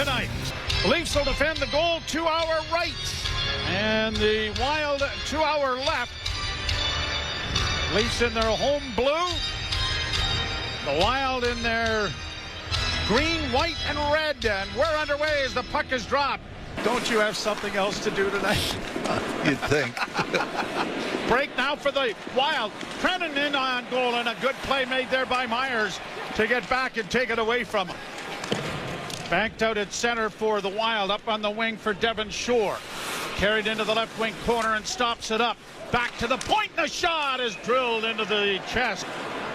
tonight. Leafs will defend the goal to our right. And the Wild to our left. Leafs in their home blue. The Wild in their green, white, and red. And we're underway as the puck is dropped. Don't you have something else to do tonight? You'd think. Break now for the Wild. Trennan in on goal, and a good play made there by Myers to get back and take it away from him. Banked out at center for the Wild, up on the wing for Devon Shore. Carried into the left wing corner and stops it up. Back to the point, and the shot is drilled into the chest.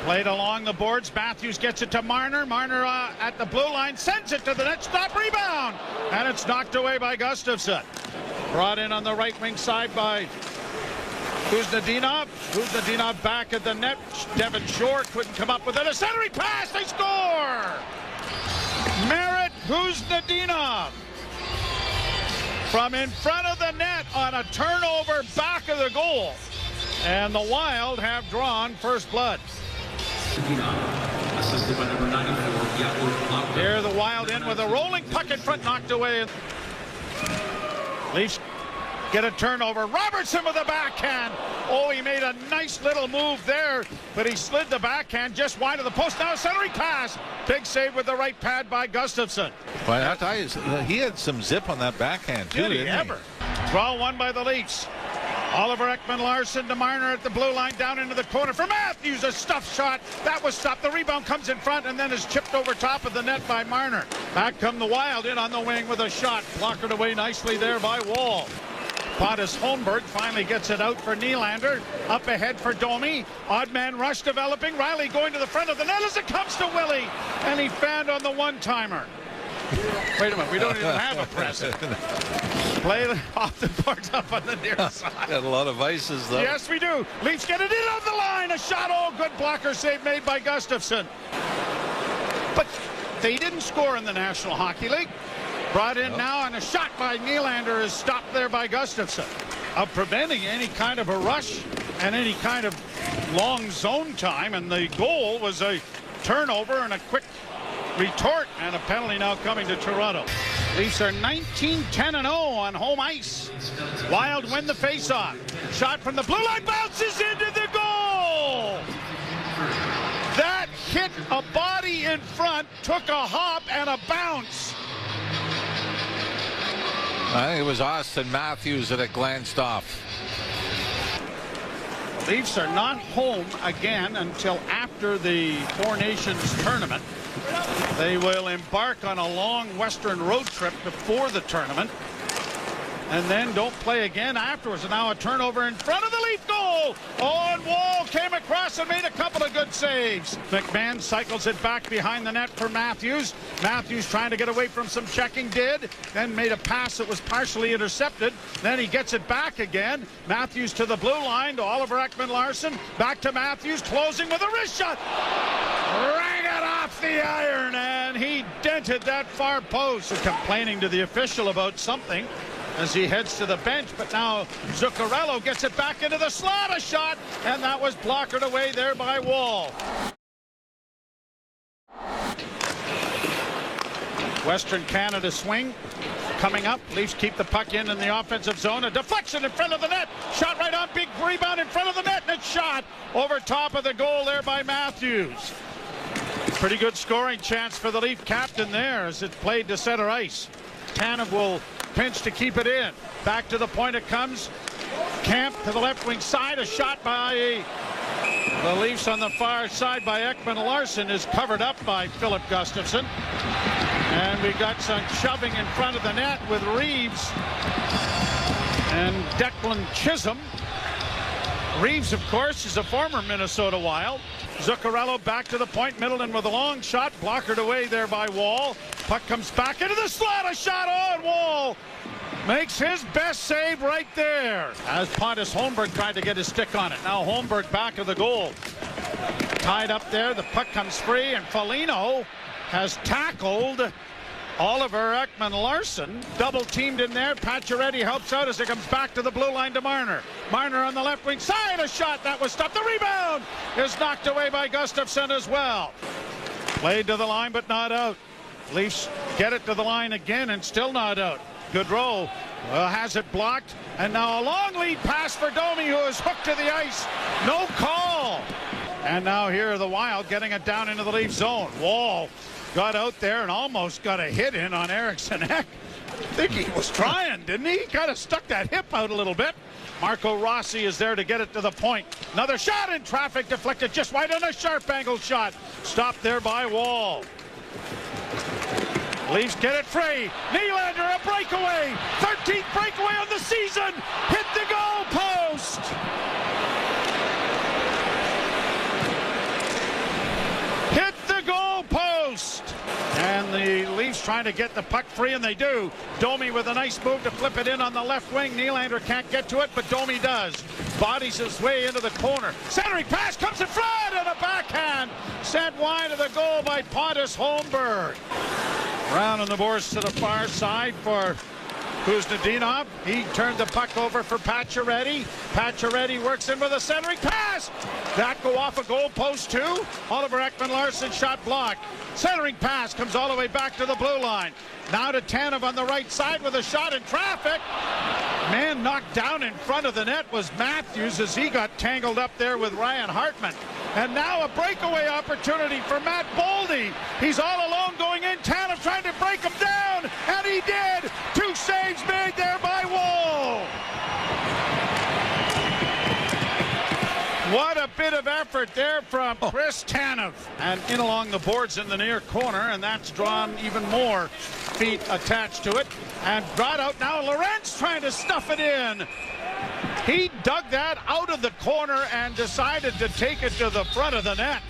Played along the boards. Matthews gets it to Marner. Marner at the blue line sends it to the net. Stop, rebound, and it's knocked away by Gustafsson. Brought in on the right wing side by Kuznetsov. Kuznetsov back at the net. Devon Shore couldn't come up with it. A centering pass. They score. Merritt Kuznetsov from in front of the net on a turnover back of the goal. And the Wild have drawn first blood. Assisted by number 94. Here the Wild in with a rolling puck in front, knocked away. Leafs get a turnover. Robertson with a backhand. Oh, he made a nice little move there, but he slid the backhand just wide of the post. Now a centering pass. Big save with the right pad by Gustafsson. Well, I tell you, he had some zip on that backhand too. Did he ever? Draw one by the Leafs. Oliver Ekman-Larsson to Marner at the blue line, down into the corner for Matthews. A stuff shot. That was stopped. The rebound comes in front and then is chipped over top of the net by Marner. Back come the Wild in on the wing with a shot. Blockered away nicely there by Wall. Pontus Holmberg finally gets it out for Nylander. Up ahead for Domi. Odd man rush developing. Riley going to the front of the net as it comes to Willie. And he fanned on the one-timer. Wait a minute, we don't even have a present. Play off the boards up on the near side. Got a lot of vices, though. Yes, we do. Leafs get it in on the line. A shot. Oh, good blocker save made by Gustafsson. But they didn't score in the National Hockey League. Brought in now, and a shot by Nylander is stopped there by Gustafsson. Of preventing any kind of a rush and any kind of long zone time. And the goal was a turnover and a quick retort, and a penalty now coming to Toronto. Leafs are 19-10-0 on home ice. Wild win the faceoff. Shot from the blue line, bounces into the goal. That hit a body in front, took a hop and a bounce. I think it was Austin Matthews that it glanced off. The Leafs are not home again until after the Four Nations tournament. They will embark on a long western road trip before the tournament and then don't play again afterwards. And now a turnover in front of the Leaf goal. Oh, Wall came across and made a couple of good saves. McMahon cycles it back behind the net for Matthews. Matthews trying to get away from some checking, then made a pass that was partially intercepted. Then he gets it back again. Matthews to the blue line to Oliver Ekman-Larsson. Back to Matthews, closing with a wrist shot. Rang it off the iron, and he dented that far post. Complaining to the official about something as he heads to the bench, but now Zuccarello gets it back into the slot, a shot, and that was blockered away there by Wall. Western Canada swing coming up. Leafs keep the puck in the offensive zone. A deflection in front of the net. Shot right on, big rebound in front of the net, and it's shot over top of the goal there by Matthews. Pretty good scoring chance for the Leaf captain there as it's played to center ice. Tanev will pinch to keep it in. Back to the point it comes. Camp to the left wing side. A shot by the Leafs on the far side by Ekman-Larsson is covered up by Philip Gustafsson. And we got some shoving in front of the net with Reeves and Declan Chisholm. Reeves, of course, is a former Minnesota Wild. Zuccarello back to the point. Middleton with a long shot. Blockered away there by Wall. Puck comes back into the slot. A shot on Wall. Makes his best save right there. As Pontus Holmberg tried to get his stick on it. Now Holmberg back of the goal. Tied up there. The puck comes free, and Foligno has tackled Oliver Ekman-Larsson. Double teamed in there. Pacioretty helps out as it comes back to the blue line to Marner. Marner on the left wing side. A shot that was stopped. The rebound is knocked away by Gustafsson as well. Played to the line but not out. Leafs get it to the line again and still not out. Gaudreau has it blocked, and now a long lead pass for Domi, who is hooked to the ice. No call. And now here are the Wild getting it down into the Leaf zone. Wall got out there and almost got a hit in on Eriksson Ek. I think he was trying, didn't he? He kind of stuck that hip out a little bit. Marco Rossi is there to get it to the point. Another shot in traffic, deflected just wide on a sharp angle shot. Stopped there by Wall. Leafs get it free. Nylander, a breakaway. 13th breakaway of the season. Hit the goal post. Hit the goal post. And the Leafs trying to get the puck free, and they do. Domi with a nice move to flip it in on the left wing. Nylander can't get to it, but Domi does. Bodies his way into the corner. Centering pass comes in front, and a backhand sent wide of the goal by Pontus Holmberg. Round on the boards to the far side for Kuznetsov. He turned the puck over for Pacioretty. Pacioretty works in with a centering pass. That go off a goal post too. Oliver Ekman-Larsson shot blocked. Centering pass comes all the way back to the blue line. Now to Tanev on the right side with a shot in traffic. Man knocked down in front of the net was Matthews as he got tangled up there with Ryan Hartman. And now a breakaway opportunity for Matt Boldy. He's all alone going in. Tanev trying to break him down, and he did. 2 saves made there by Wall. What a bit of effort there from Chris Tanev. And in along the boards in the near corner, and that's drawn even more feet attached to it. And brought out now. Lorentz trying to stuff it in. He dug that out of the corner and decided to take it to the front of the net.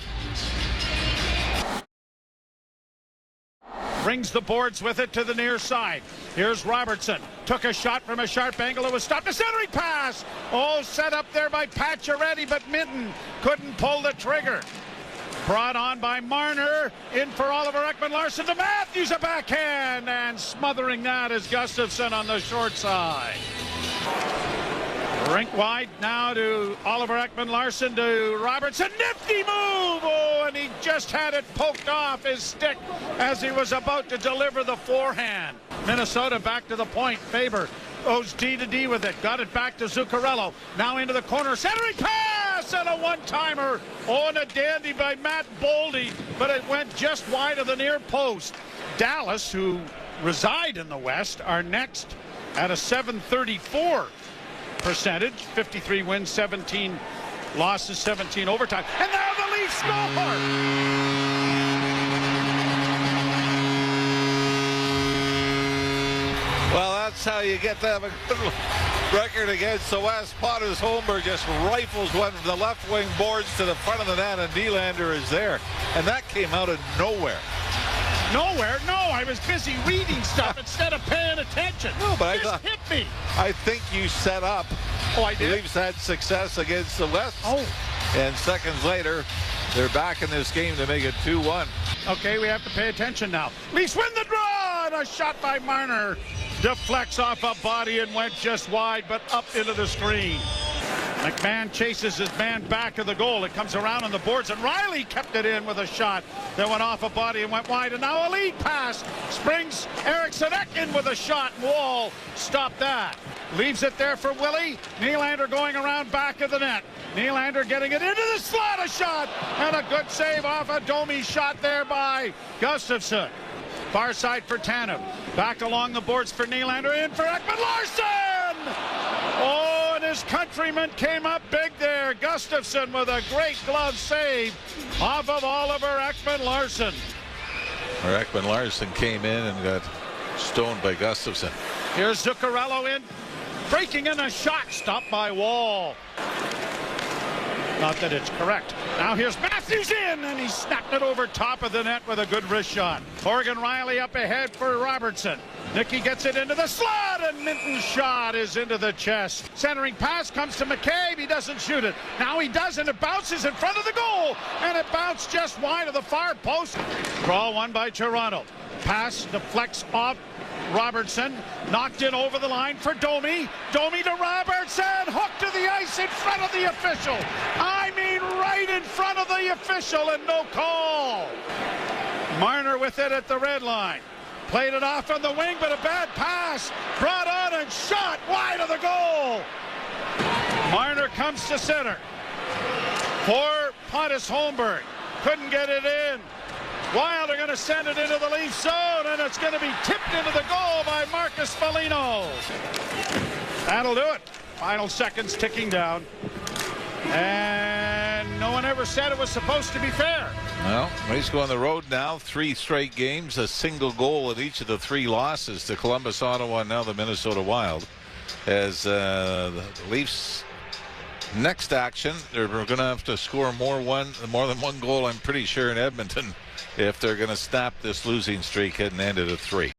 Brings the boards with it to the near side. Here's Robertson. Took a shot from a sharp angle. It was stopped. A centering pass. Oh, set up there by Pacioretty, but Minton couldn't pull the trigger. Brought on by Marner. In for Oliver Ekman-Larsson to Matthews. A backhand. And smothering that is Gustafsson on the short side. Rink wide now to Oliver Ekman-Larsson to Robertson. Nifty move! Oh, and he just had it poked off his stick as he was about to deliver the forehand. Minnesota back to the point. Faber goes D to D with it. Got it back to Zuccarello. Now into the corner. Centering pass and a one-timer. Oh, and a dandy by Matt Boldy, but it went just wide of the near post. Dallas, who reside in the West, are next at a .734 percentage. 53 wins, 17 losses, 17 overtime. And now the Leafs score! Well, that's how you get to have a good record against the West. Pontus Holmberg just rifles one from the left wing boards to the front of the net, and Nylander is there. And that came out of nowhere. Nowhere? No, I was busy reading stuff instead of paying attention. No, but Just I thought, hit me. I think you set up. Oh, I did? The Leafs had success against the West. Oh. And seconds later, they're back in this game to make it 2-1. Okay, we have to pay attention now. Leafs win the draw, and a shot by Marner deflects off a body and went just wide, but up into the screen. McMahon chases his man back of the goal. It comes around on the boards, and Riley kept it in with a shot that went off a body and went wide. And now a lead pass. Springs Eriksson Ek in with a shot. Wall stopped that. Leaves it there for Willie. Nylander going around back of the net. Nylander getting it into the slot. A shot and a good save off a Domi shot there by Gustafsson. Far side for Tanev. Back along the boards for Nylander. In for Ekman-Larsson. Oh, and his countryman came up big there. Gustafsson with a great glove save off of Oliver Ekman-Larsson. Ekman-Larsson came in and got stoned by Gustafsson. Here's Zuccarello in. Breaking in a shot. Stopped by Wall. Not that it's correct. Now here's Matthews in, and he snapped it over top of the net with a good wrist shot. Morgan Riley up ahead for Robertson. Nicky gets it into the slot, and Minton's shot is into the chest. Centering pass comes to McCabe. He doesn't shoot it. Now he does, and it bounces in front of the goal, and it bounced just wide of the far post. Draw one by Toronto. Pass deflects off Robertson, knocked in over the line for Domi. Domi to Robertson, hooked to the ice in front of the official. I mean right in front of the official, and no call. Marner with it at the red line. Played it off on the wing, but a bad pass. Brought on and shot wide of the goal. Marner comes to center. For Pontus Holmberg. Couldn't get it in. Wild are going to send it into the Leafs zone, and it's going to be tipped into the goal by Marcus Foligno. That'll do it. Final seconds ticking down. And no one ever said it was supposed to be fair. Well, Leafs go on the road now. 3 straight games, a single goal in each of the 3 losses to Columbus, Ottawa, and now the Minnesota Wild. As the Leafs next action, they're going to have to score more than one goal, I'm pretty sure, in Edmonton if they're going to stop this losing streak and end it at 3.